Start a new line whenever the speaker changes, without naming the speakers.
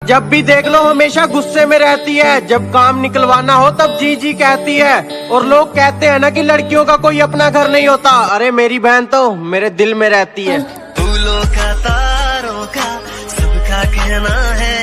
जब भी देख लो हमेशा गुस्से में रहती है, जब काम निकलवाना हो तब जी जी कहती है। और लोग कहते हैं ना कि लड़कियों का कोई अपना घर नहीं होता, अरे मेरी बहन तो मेरे दिल में रहती है।
फूलों का तारों का सबका कहना है